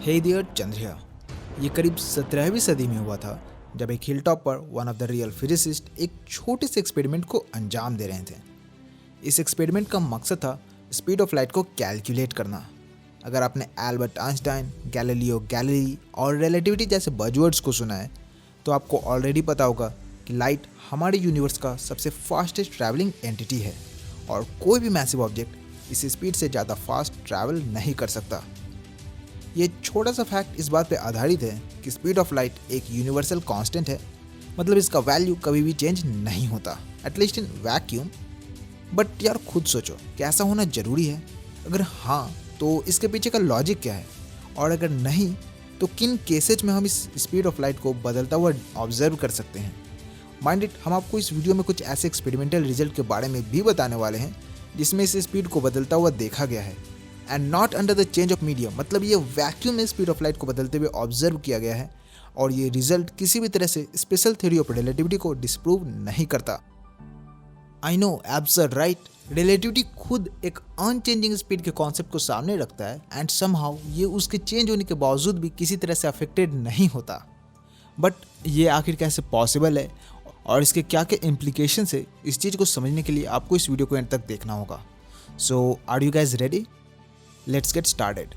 हे dear Chandriya, ये करीब 17वीं सदी में हुआ था जब एक हिलटॉप पर one of the real physicist एक छोटे से एक्सपेरिमेंट को अंजाम दे रहे थे। इस एक्सपेरिमेंट का मकसद था स्पीड ऑफ लाइट को कैलकुलेट करना। अगर आपने एल्बर्ट आइंस्टाइन, गैलीलियो गैलीली और रिलेटिविटी जैसे बज़वर्ड्स को सुना है तो आपको ऑलरेडी पता होगा कि लाइट हमारे यूनिवर्स का सबसे फास्टेस्ट ट्रैवलिंग एंटिटी है और कोई भी मैसिव ऑब्जेक्ट इस स्पीड से ज़्यादा फास्ट ट्रैवल नहीं कर सकता। ये छोटा सा फैक्ट इस बात पे आधारित है कि स्पीड ऑफ लाइट एक यूनिवर्सल कांस्टेंट है, मतलब इसका वैल्यू कभी भी चेंज नहीं होता, एटलीस्ट इन वैक्यूम। बट यार खुद सोचो कि ऐसा होना ज़रूरी है? अगर हाँ तो इसके पीछे का लॉजिक क्या है, और अगर नहीं तो किन केसेज में हम इस स्पीड ऑफ लाइट को बदलता हुआ ऑब्जर्व कर सकते हैं। माइंड इट, हम आपको इस वीडियो में कुछ ऐसे एक्सपेरिमेंटल रिजल्ट के बारे में भी बताने वाले हैं जिसमें इस स्पीड को बदलता हुआ देखा गया है and not under the change of medium, मतलब ये वैक्यूम में स्पीड ऑफ लाइट को बदलते हुए ऑब्जर्व किया गया है और ये रिजल्ट किसी भी तरह से स्पेशल थ्योरी ऑफ रिलेटिविटी को डिस्प्रूव नहीं करता। I know, absurd right? Relativity खुद एक अनचेंजिंग स्पीड के कॉन्सेप्ट को सामने रखता है एंड समहाउ ये उसके चेंज होने के बावजूद भी किसी तरह से अफेक्टेड नहीं होता। बट ये आखिर कैसे पॉसिबल है और इसके क्या क्या इम्प्लीकेशंस है, इस चीज़ को समझने के लिए आपको इस वीडियो को एंड तक देखना होगा। So are you guys ready? Let's get started.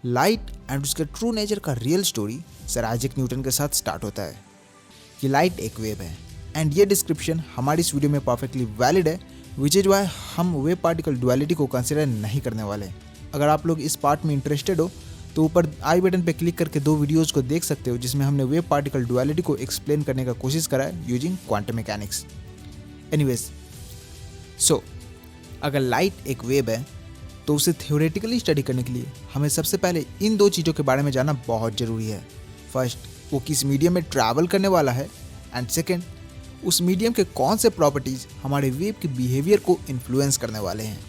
Light and उसके ट्रू नेचर का real story sir Isaac Newton के साथ स्टार्ट होता है कि लाइट एक वेव है एंड ये डिस्क्रिप्शन हमारी इस वीडियो में परफेक्टली वैलिड है, विच इज़ वाई हम वेव पार्टिकल डुअलिटी को कंसिडर नहीं करने वाले। अगर आप लोग इस पार्ट में इंटरेस्टेड हो तो ऊपर आई बटन पे क्लिक करके 2 वीडियोज़ को देख सकते हो जिसमें हमने वेव पार्टिकल डुअलिटी को एक्सप्लेन करने का कोशिश करा है यूजिंग क्वांटम मैकेनिक्स। एनीवेज, सो अगर लाइट एक वेव है तो उसे थ्योरेटिकली स्टडी करने के लिए हमें सबसे पहले इन 2 चीज़ों के बारे में जानना बहुत ज़रूरी है। फर्स्ट, वो किस मीडियम में ट्रैवल करने वाला है एंड सेकेंड, उस मीडियम के कौन से प्रॉपर्टीज़ हमारे वेव के बिहेवियर को इन्फ्लुएंस करने वाले हैं।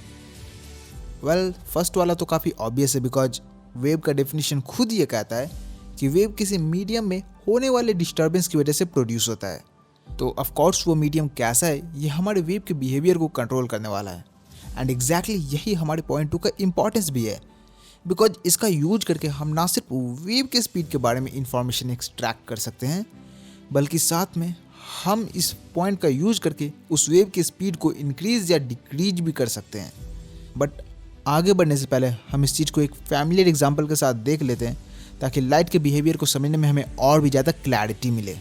वेल, फर्स्ट वाला तो काफ़ी ऑब्वियस है बिकॉज वेव का डेफिनेशन खुद ये कहता है कि वेव किसी मीडियम में होने वाले डिस्टर्बेंस की वजह से प्रोड्यूस होता है। तो ऑफकोर्स वो मीडियम कैसा है ये हमारे वेव के बिहेवियर को कंट्रोल करने वाला है एंड एग्जैक्टली यही हमारे पॉइंट 2 का इम्पॉर्टेंस भी है बिकॉज इसका यूज करके हम ना सिर्फ वेव के स्पीड के बारे में इंफॉर्मेशन एक्सट्रैक्ट कर सकते हैं बल्कि साथ में हम इस पॉइंट का यूज करके उस वेव की स्पीड को इंक्रीज या डिक्रीज भी कर सकते हैं। बट आगे बढ़ने से पहले हम इस चीज़ को एक फैमिलियर एग्जांपल के साथ देख लेते हैं ताकि लाइट के बिहेवियर को समझने में हमें और भी ज़्यादा क्लैरिटी मिले।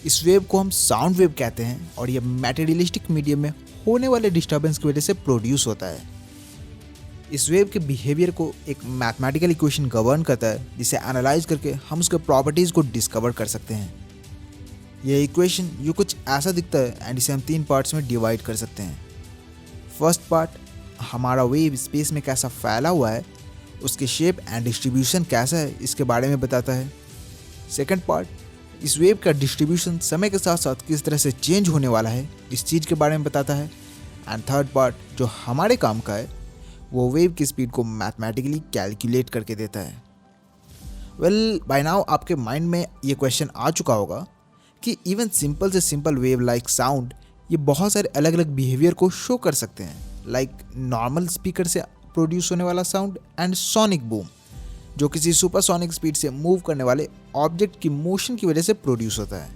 इस वेव को हम साउंड वेव कहते हैं और यह मैटेरियलिस्टिक मीडियम में होने वाले डिस्टर्बेंस की वजह से प्रोड्यूस होता है। इस वेव के बिहेवियर को एक मैथमेटिकल इक्वेशन गवर्न करता है जिसे एनालाइज करके हम उसके प्रॉपर्टीज़ को डिस्कवर कर सकते हैं। यह इक्वेशन ये कुछ ऐसा दिखता है एंड इसे हम 3 पार्ट्स में डिवाइड कर सकते हैं। फर्स्ट पार्ट हमारा वेव स्पेस में कैसा फैला हुआ है, उसके शेप एंड डिस्ट्रीब्यूशन कैसा है इसके बारे में बताता है। सेकंड पार्ट इस वेव का डिस्ट्रीब्यूशन समय के साथ साथ किस तरह से चेंज होने वाला है इस चीज़ के बारे में बताता है। एंड थर्ड पार्ट जो हमारे काम का है वो वेव की स्पीड को मैथमेटिकली कैलकुलेट करके देता है। वेल, बाय नाउ आपके माइंड में ये क्वेश्चन आ चुका होगा कि इवन सिंपल से सिंपल वेव लाइक साउंड ये बहुत सारे अलग अलग बिहेवियर को शो कर सकते हैं, लाइक नॉर्मल स्पीकर से प्रोड्यूस होने वाला साउंड एंड सोनिक बूम जो किसी सुपरसोनिक स्पीड से मूव करने वाले ऑब्जेक्ट की मोशन की वजह से प्रोड्यूस होता है।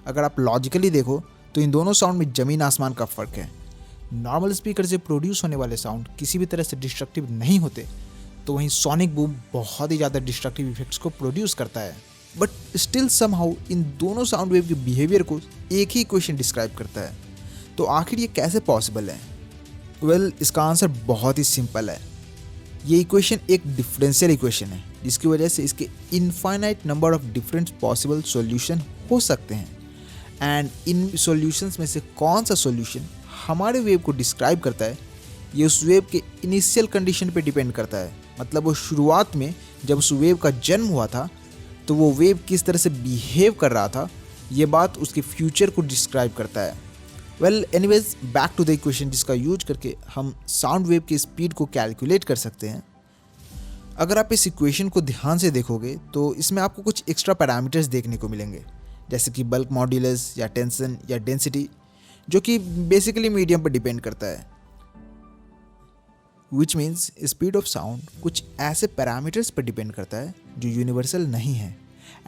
अगर आप लॉजिकली देखो तो इन दोनों साउंड में ज़मीन आसमान का फ़र्क है। नॉर्मल स्पीकर से प्रोड्यूस होने वाले साउंड किसी भी तरह से डिस्ट्रक्टिव नहीं होते, तो वहीं सोनिक बूम बहुत ही ज़्यादा डिस्ट्रक्टिव इफेक्ट्स को प्रोड्यूस करता है। बट स्टिल समहाउ इन दोनों साउंड वेव के बिहेवियर को एक ही इक्वेशन डिस्क्राइब करता है। तो आखिर ये कैसे पॉसिबल है? वेल, इसका आंसर बहुत ही सिंपल है। ये इक्वेशन एक डिफरेंशियल इक्वेशन है जिसकी वजह से इसके infinite number of different possible solution हो सकते हैं एंड इन सॉल्यूशंस में से कौन सा सॉल्यूशन हमारे वेव को डिस्क्राइब करता है ये उस वेव के इनिशियल कंडीशन पे डिपेंड करता है। मतलब वो शुरुआत में जब उस वेव का जन्म हुआ था तो वो वेव किस तरह से बिहेव कर रहा था, ये बात उसके फ्यूचर को डिस्क्राइब करता है। Well, anyways, back to the equation जिसका यूज करके हम साउंड वेव की स्पीड को कैलकुलेट कर सकते हैं। अगर आप इस इक्वेशन को ध्यान से देखोगे तो इसमें आपको कुछ एक्स्ट्रा पैरामीटर्स देखने को मिलेंगे जैसे कि बल्क मॉड्यूलस या टेंशन या डेंसिटी जो कि बेसिकली मीडियम पर डिपेंड करता है। Which means speed of sound कुछ ऐसे पैरामीटर्स पर डिपेंड करता है जो यूनिवर्सल नहीं है,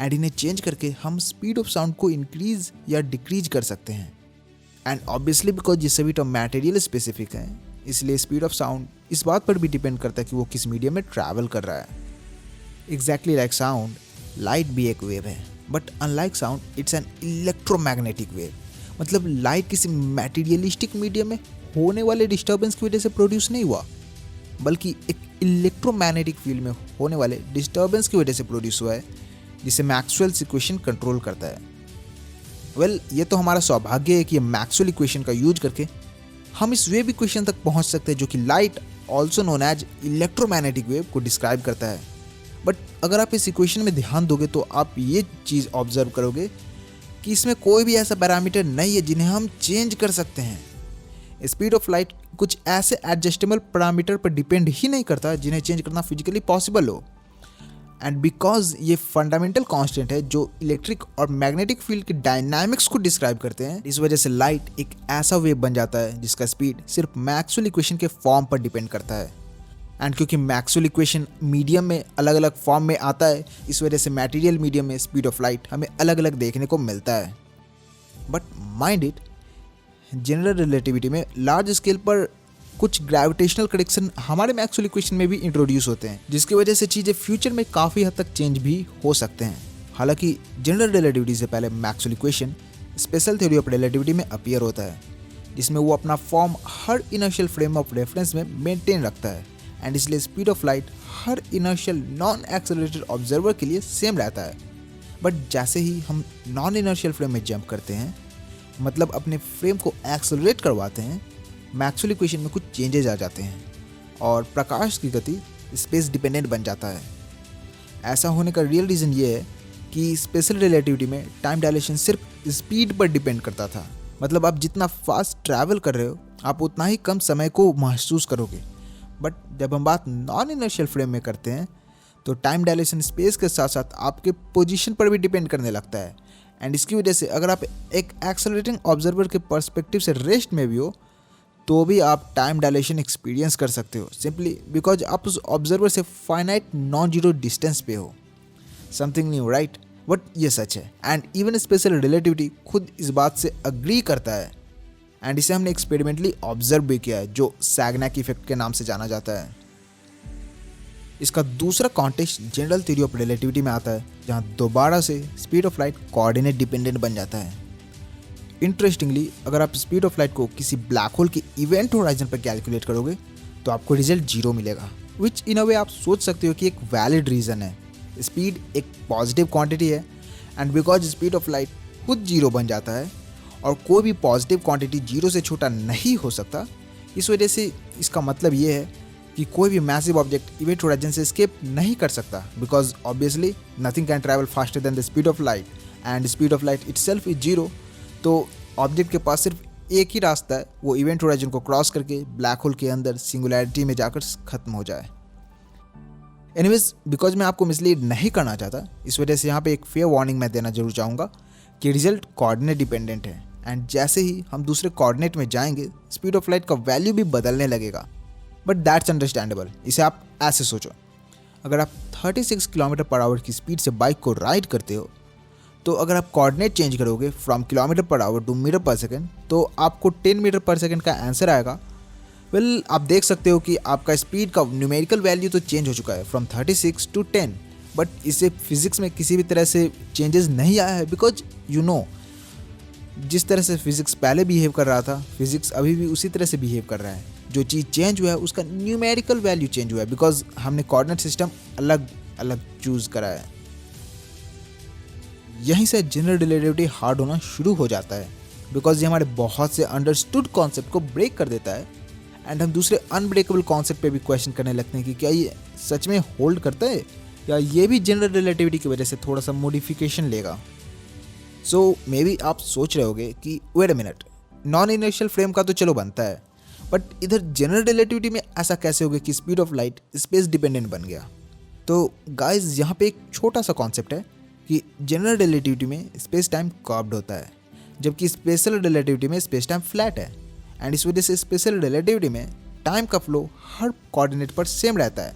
एंड इन्हें चेंज करके हम स्पीड ऑफ साउंड को इंक्रीज या डिक्रीज कर सकते हैं। एंड ऑब्वियसली बिकॉज ये सभी टर्म मटेरियल स्पेसिफिक है, इसलिए स्पीड ऑफ साउंड इस बात पर भी डिपेंड करता है कि वो किस मीडियम में ट्रैवल कर रहा है। एग्जैक्टली लाइक साउंड, लाइट भी एक वेव है, but unlike sound it's an electromagnetic wave. मतलब लाइट किसी मटेरियलिस्टिक मीडियम में होने वाले डिस्टर्बेंस की वजह से प्रोड्यूस नहीं हुआ, बल्कि एक इलेक्ट्रोमैग्नेटिक फील्ड में होने वाले डिस्टर्बेंस की वजह से प्रोड्यूस हुआ है, जिसे मैक्सवेल्स इक्वेशन कंट्रोल करता है। ये तो हमारा सौभाग्य है कि मैक्सवेल इक्वेशन का यूज करके हम इस वेव इक्वेशन तक पहुंच सकते हैं जो कि light also known as electromagnetic wave को डिस्क्राइब करता है। बट अगर आप इस इक्वेशन में ध्यान दोगे तो आप ये चीज़ ऑब्जर्व करोगे कि इसमें कोई भी ऐसा पैरामीटर नहीं है जिन्हें हम चेंज कर सकते हैं। स्पीड ऑफ लाइट कुछ ऐसे एडजस्टेबल पैरामीटर पर डिपेंड ही नहीं करता जिन्हें चेंज करना फिजिकली पॉसिबल हो। एंड बिकॉज ये फंडामेंटल कांस्टेंट है जो इलेक्ट्रिक और मैग्नेटिक फील्ड के डायनामिक्स को डिस्क्राइब करते हैं, इस वजह से लाइट एक ऐसा वेव बन जाता है जिसका स्पीड सिर्फ मैक्सवेल इक्वेशन के फॉर्म पर डिपेंड करता है। एंड क्योंकि मैक्सवेल इक्वेशन मीडियम में अलग अलग फॉर्म में आता है, इस वजह से मटेरियल मीडियम में स्पीड ऑफ लाइट हमें अलग अलग देखने को मिलता है। But mind it, general relativity में लार्ज स्केल पर कुछ ग्रेविटेशनल करेक्शन हमारे मैक्सवेल इक्वेशन में भी इंट्रोड्यूस होते हैं, जिसकी वजह से चीज़ें फ्यूचर में काफ़ी हद तक चेंज भी हो सकते हैं। हालांकि जनरल रिलेटिविटी से पहले Maxwell equation special theory of relativity में अपीयर होता है, जिसमें वो अपना form her inertial frame of reference में मेंटेन रखता है, एंड इसलिए speed of light her inertial non accelerated observer के लिए सेम रहता है। बट जैसे ही हम नॉन इनर्शियल फ्रेम में जंप करते हैं, मतलब अपने फ्रेम को एक्सेलरेट करवाते हैं, मैक्सवेल इक्वेशन में कुछ चेंजेस आ जाते हैं और प्रकाश की गति स्पेस डिपेंडेंट बन जाता है। ऐसा होने का रियल रीज़न ये है कि स्पेशल रिलेटिविटी में टाइम डायलेशन सिर्फ स्पीड पर डिपेंड करता था। मतलब आप जितना फास्ट ट्रैवल कर रहे हो, आप उतना ही कम समय को महसूस करोगे। बट जब हम बात नॉन इनर्शियल फ्रेम में करते हैं, तो टाइम डायलेशन स्पेस के साथ साथ आपके पोजीशन पर भी डिपेंड करने लगता है। एंड इसकी वजह से अगर आप एक एक्सेलरेटिंग ऑब्जर्वर के पर्सपेक्टिव से रेस्ट में भी हो, तो भी आप टाइम डायलेशन एक्सपीरियंस कर सकते हो, सिंपली बिकॉज आप उस ऑब्जर्वर से फाइनाइट नॉन जीरो डिस्टेंस पे हो। Something new, right? बट ये सच है, एंड इवन स्पेशल रिलेटिविटी खुद इस बात से अग्री करता है, एंड इसे हमने एक्सपेरिमेंटली ऑब्जर्व भी किया है, जो सैगनैक इफेक्ट के नाम से जाना जाता है। इसका दूसरा context general theory of relativity में आता है, जहाँ दोबारा से speed of light coordinate dependent बन जाता है। इंटरेस्टिंगली, अगर आप स्पीड ऑफ लाइट को किसी ब्लैक होल की इवेंट होराइजन पर कैलकुलेट करोगे तो आपको रिजल्ट 0 मिलेगा, विच इन अ वे आप सोच सकते हो कि एक वैलिड रीज़न है। स्पीड एक पॉजिटिव क्वांटिटी है, and because speed of light खुद 0 बन जाता है और कोई भी पॉजिटिव क्वांटिटी 0 से छोटा नहीं हो सकता, इस वजह से इसका मतलब ये है कि कोई भी मैसिव ऑब्जेक्ट इवेंट होराइजन से एस्केप नहीं कर सकता, because obviously nothing can travel faster than the speed of light, and speed of light itself is 0। तो ऑब्जेक्ट के पास सिर्फ एक ही रास्ता है, वो इवेंट होराइजन को क्रॉस करके ब्लैक होल के अंदर सिंगुलैरिटी में जाकर खत्म हो जाए। एनीवेज, बिकॉज मैं आपको मिसलीड नहीं करना चाहता, इस वजह से यहाँ पे एक फेयर वार्निंग मैं देना जरूर चाहूँगा कि रिजल्ट कोऑर्डिनेट डिपेंडेंट है, एंड जैसे ही हम दूसरे कोऑर्डिनेट में जाएंगे, स्पीड ऑफ लाइट का वैल्यू भी बदलने लगेगा। But that's understandable. इसे आप ऐसे सोचो, अगर आप 36 किलोमीटर पर आवर की स्पीड से बाइक को राइड करते हो, तो अगर आप कोऑर्डिनेट चेंज करोगे from kilometre per hour to metre per second, तो आपको 10 मीटर पर सेकंड का आंसर आएगा। आप देख सकते हो कि आपका स्पीड का न्यूमेरिकल वैल्यू तो चेंज हो चुका है फ्रॉम 36 टू 10, बट इससे फिजिक्स में किसी भी तरह से चेंजेस नहीं आया है, बिकॉज यू नो जिस तरह से फिजिक्स पहले बिहेव कर रहा था, फिजिक्स अभी भी उसी तरह से बिहेव कर रहा है। जो चीज़ चेंज हुआ है उसका न्यूमेरिकल वैल्यू चेंज हुआ है, बिकॉज हमने कोऑर्डिनेट सिस्टम अलग अलग चूज करा है। यहीं से जनरल रिलेटिविटी हार्ड होना शुरू हो जाता है, बिकॉज ये हमारे बहुत से अंडरस्टूड कॉन्सेप्ट को ब्रेक कर देता है, एंड हम दूसरे अनब्रेकेबल कॉन्सेप्ट पे भी क्वेश्चन करने लगते हैं कि क्या ये सच में होल्ड करता है, या ये भी जनरल रिलेटिविटी की वजह से थोड़ा सा मॉडिफिकेशन लेगा। सो मे बी आप सोच रहे होगे कि wait a minute, non inertial frame का तो चलो बनता है, बट इधर जनरल रिलेटिविटी में ऐसा कैसे हो गया कि speed of light space dependent बन गया? तो गाइज, यहाँ पे एक छोटा सा कॉन्सेप्ट है कि जनरल रिलेटिविटी में स्पेस टाइम कर्व्ड होता है, जबकि स्पेशल रिलेटिविटी में स्पेस टाइम फ्लैट है, एंड इस वजह से स्पेशल रिलेटिविटी में टाइम का फ्लो हर कोऑर्डिनेट पर सेम रहता है।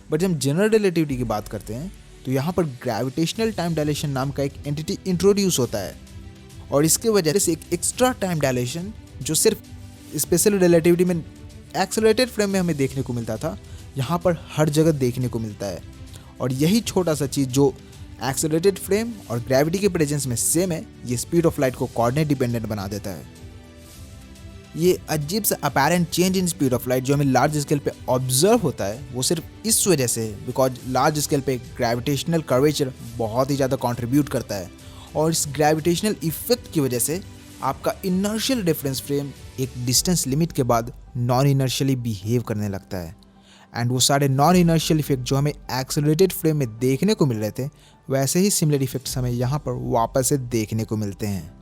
बट जब हम जनरल रिलेटिविटी की बात करते हैं तो यहाँ पर ग्रेविटेशनल टाइम डायलेशन नाम का एक एंटिटी इंट्रोड्यूस होता है, और इसके वजह से एक एक्स्ट्रा टाइम डायलेशन जो सिर्फ स्पेशल रिलेटिविटी में एक्सेलरेटेड फ्रेम में हमें देखने को मिलता था, यहाँ पर हर जगह देखने को मिलता है। और यही छोटा सा चीज़ जो एक्सेलरेटेड फ्रेम और ग्रेविटी के प्रेजेंस में सेम है, ये स्पीड ऑफ लाइट को कोऑर्डिनेट डिपेंडेंट बना देता है। ये अजीब सा apparent change in speed of light जो हमें लार्ज स्केल पे ऑब्जर्व होता है, वो सिर्फ इस वजह से बिकॉज लार्ज स्केल पे ग्रेविटेशनल कर्वेचर बहुत ही ज़्यादा कंट्रीब्यूट करता है, और इस ग्रेविटेशनल इफेक्ट की वजह से आपका इनर्शियल रेफरेंस फ्रेम एक डिस्टेंस लिमिट के बाद नॉन इनर्शियली बिहेव करने लगता है। एंड वो सारे नॉन इनर्शियल इफेक्ट जो हमें एक्सेलरेटेड फ्रेम में देखने को मिल रहे थे, वैसे ही सिमिलर इफेक्ट्स हमें यहाँ पर वापस से देखने को मिलते हैं।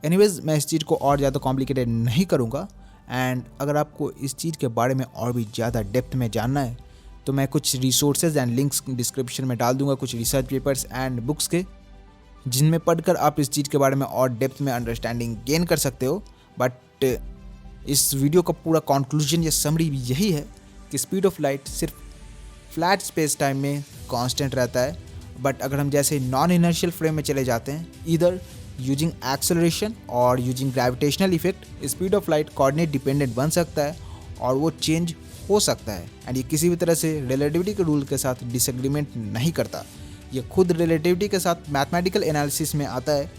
एनीवेज, मैं इस चीज़ को और ज़्यादा कॉम्प्लिकेटेड नहीं करूँगा, एंड अगर आपको इस चीज़ के बारे में और भी ज़्यादा डेप्थ में जानना है तो मैं कुछ रिसोर्सेज एंड लिंक्स डिस्क्रिप्शन में डाल दूँगा, कुछ रिसर्च पेपर्स एंड बुक्स के, जिनमें पढ़कर आप इस चीज़ के बारे में और डेप्थ में अंडरस्टैंडिंग गेन कर सकते हो। बट इस वीडियो का पूरा कंक्लूजन या समरी भी यही है कि स्पीड ऑफ लाइट सिर्फ फ्लैट स्पेस टाइम में कांस्टेंट रहता है, बट अगर हम जैसे नॉन इनर्शियल फ्रेम में चले जाते हैं, ईदर यूजिंग एक्सेलरेशन और using gravitational effect, speed of light coordinate dependent बन सकता है और वो चेंज हो सकता है। एंड ये किसी भी तरह से रिलेटिविटी के रूल के साथ डिसएग्रीमेंट नहीं करता, ये खुद रिलेटिविटी के साथ मैथमेटिकल एनालिसिस में आता है।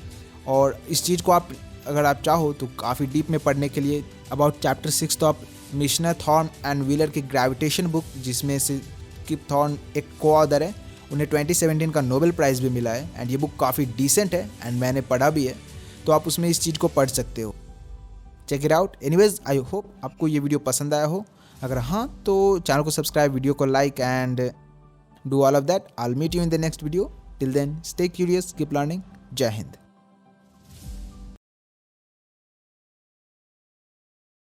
और इस चीज़ को अगर आप चाहो तो काफ़ी डीप में पढ़ने के लिए अबाउट चैप्टर 6 तो आप मिशनर, थॉर्न एंड व्हीलर की ग्रेविटेशन बुक, जिसमें से किप थॉर्न एक को ऑथर है, उन्हें 2017 का नोबेल प्राइज़ भी मिला है, एंड ये बुक काफ़ी डिसेंट है एंड मैंने पढ़ा भी है, तो आप उसमें इस चीज़ को पढ़ सकते हो। Check it out. Anyways, I hope आपको ये वीडियो पसंद आया हो। अगर हाँ तो चैनल को सब्सक्राइब, वीडियो को like and do all of that. I will meet you in the next video. Till then, stay curious, keep learning. जय हिंद।